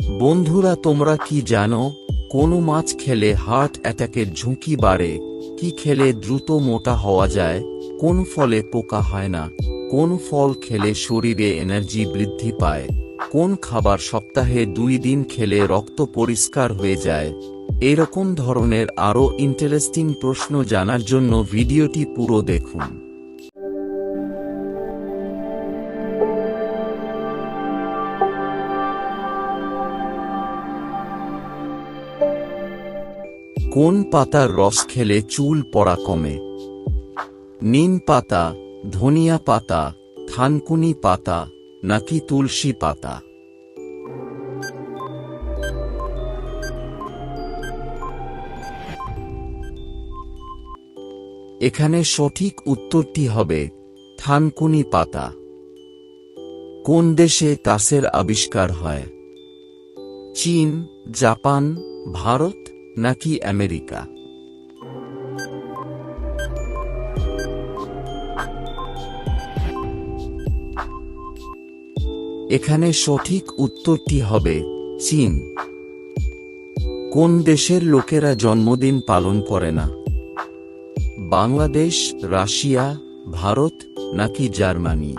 বন্ধুরা, তোমরা কি জানো কোন মাছ খেলে হার্ট অ্যাটাকের ঝুঁকি বাড়ে? কি খেলে দ্রুত মোটা হওয়া যায়? কোন ফলে পোকা হয় না? কোন ফল খেলে শরীরে এনার্জি বৃদ্ধি পায়? কোন খাবার সপ্তাহে 2 দিন খেলে রক্ত পরিষ্কার হয়ে যায়? এরকম ধরনের আরও ইন্টারেস্টিং প্রশ্ন জানার জন্য ভিডিওটি পুরো দেখুন। কোন পাতার রস খেলে চুল পড়া কমে? নিম পাতা, ধনিয়া পাতা, থানকুনি পাতা নাকি তুলসী পাতা? এখানে সঠিক উত্তরটি হবে থানকুনি পাতা। কোন দেশে কাঁচের আবিষ্কার হয়? চীন, জাপান, ভারত নাকি আমেরিকা? এখানে সঠিক উত্তরটি হবে চীন। কোন দেশের লোকেরা জন্মদিন পালন করে না? বাংলাদেশ, রাশিয়া, ভারত নাকি জার্মানি?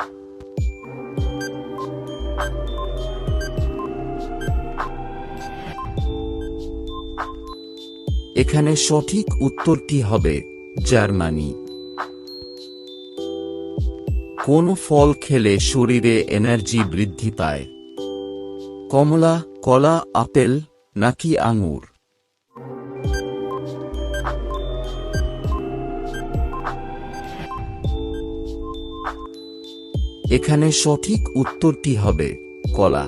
এখানে সঠিক উত্তরটি হবে জার্মানি। কোন ফল খেলে শরীরে এনার্জি বৃদ্ধি পায়? কমলা, কলা, আপেল নাকি আঙুর? এখানে সঠিক উত্তরটি হবে কলা।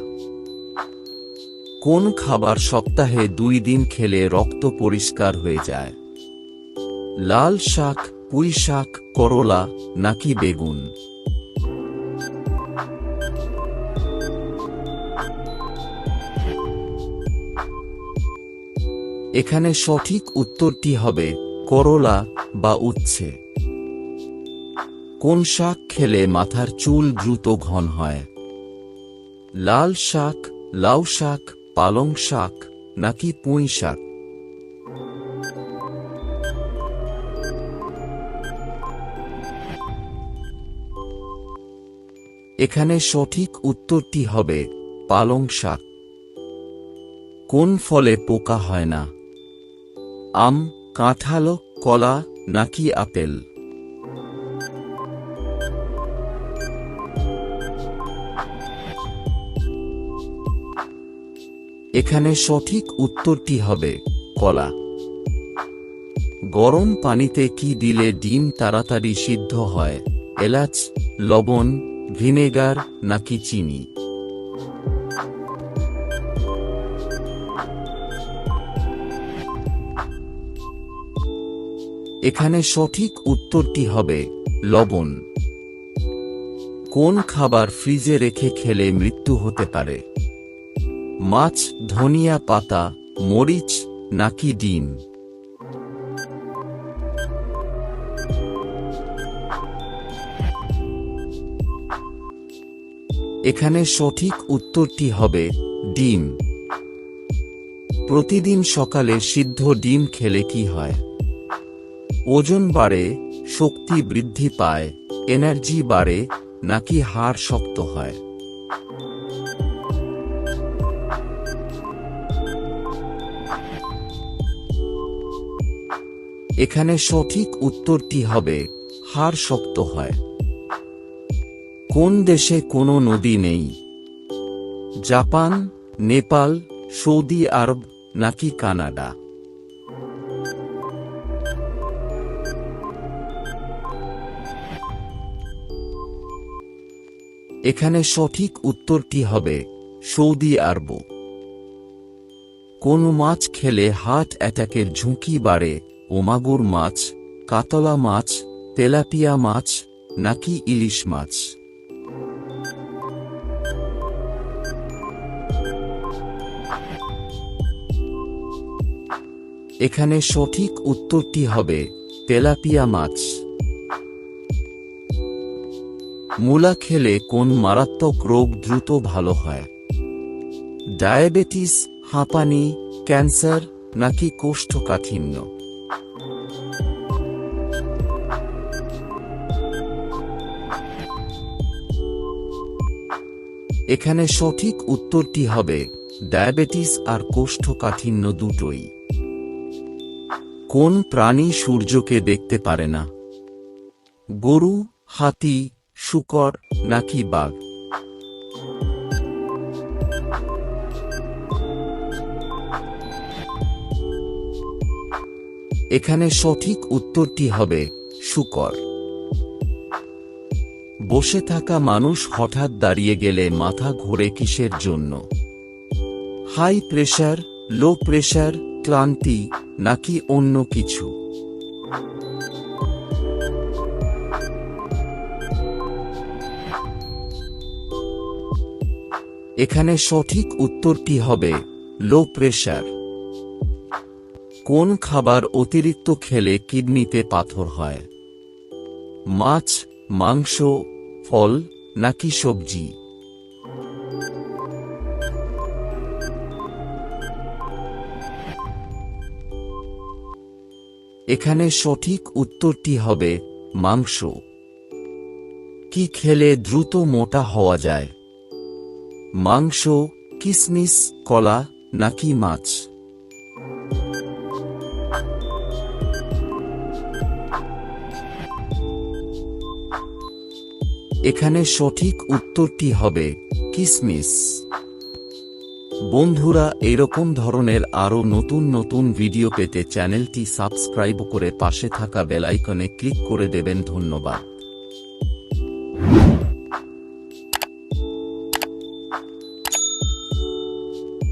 কোন খাবার সপ্তাহে 2 দিন খেলে রক্ত পরিষ্কার হয়ে যায়? লাল শাক, পুঁই শাক, করলা নাকি বেগুন? এখানে সঠিক উত্তরটি হবে করলা বা উচ্ছে। কোন শাক খেলে মাথার চুল দ্রুত ঘন হয়? লাল শাক, লাউ শাক, পালং শাক নাকি পুঁই শাক? এখানে সঠিক উত্তরটি হবে পালং শাক। কোন ফলে পোকা হয় না? আম, কাঁঠাল, কলা নাকি আপেল? এখানে সঠিক উত্তরটি হবে কলা। গরম পানিতে কি দিলে ডিম তাড়াতাড়ি সিদ্ধ হয়? এলাচ, লবণ, ভিনেগার নাকি চিনি? এখানে সঠিক উত্তরটি হবে লবণ। কোন খাবার ফ্রিজে রেখে খেলে মৃত্যু হতে পারে? মাছ, ধনিয়া পাতা, মরিচ নাকি ডিম? এখানে সঠিক উত্তরটি হবে ডিম। প্রতিদিন সকালে সিদ্ধ ডিম খেলে কি হয়? ওজন বাড়ে, শক্তি বৃদ্ধি পায়, এনার্জি বাড়ে নাকি হাড় শক্ত হয়? এখানে সঠিক উত্তরটি হবে হাড় শক্ত হয়। কোন দেশে কোনো নদী নেই? জাপান, নেপাল, সৌদি আরব নাকি কানাডা? এখানে সঠিক উত্তরটি হবে সৌদি আরব। কোন মাছ খেলে হার্ট অ্যাটাকের ঝুঁকি বাড়ে? মাগুর মাছ, কাতলা মাছ, তেলাপিয়া মাছ নাকি ইলিশ মাছ? এখানে সঠিক উত্তরটি হবে তেলাপিয়া মাছ। মূলা খেলে কোন মারাত্মক রোগ দ্রুত ভালো হয়? ডায়াবেটিস, হাঁপানি, ক্যান্সার নাকি কোষ্ঠকাঠিন্য? এখানে সঠিক উত্তরটি হবে ডায়াবেটিস আর কোষ্ঠকাঠিন্য দুটোই। কোন প্রাণী সূর্যকে দেখতে পারে না? গরু, হাতি, শূকর নাকি বাঘ? এখানে সঠিক উত্তরটি হবে শূকর। বসে থাকা মানুষ হঠাৎ দাঁড়িয়ে গেলে মাথা ঘোরে কিসের জন্য? হাই প্রেশার, লো প্রেশার, ক্লান্তি নাকি অন্য কিছু? এখানে সঠিক উত্তরটি হবে লো প্রেশার। কোন খাবার অতিরিক্ত খেলে কিডনিতে পাথর হয়? মাছ, মাংস, ফল নাকি সবজি? এখানে সঠিক উত্তরটি হবে মাংস। কি খেলে দ্রুত মোটা হওয়া যায়? মাংস, কিশমিশ, কলা নাকি মাছ? এখানে সঠিক উত্তরটি হবে কিশমিশ। বন্ধুরা, এরকম ধরনের আরও নতুন নতুন ভিডিও পেতে চ্যানেলটি সাবস্ক্রাইব করে পাশে থাকা বেল আইকনে ক্লিক করে দেবেন। ধন্যবাদ।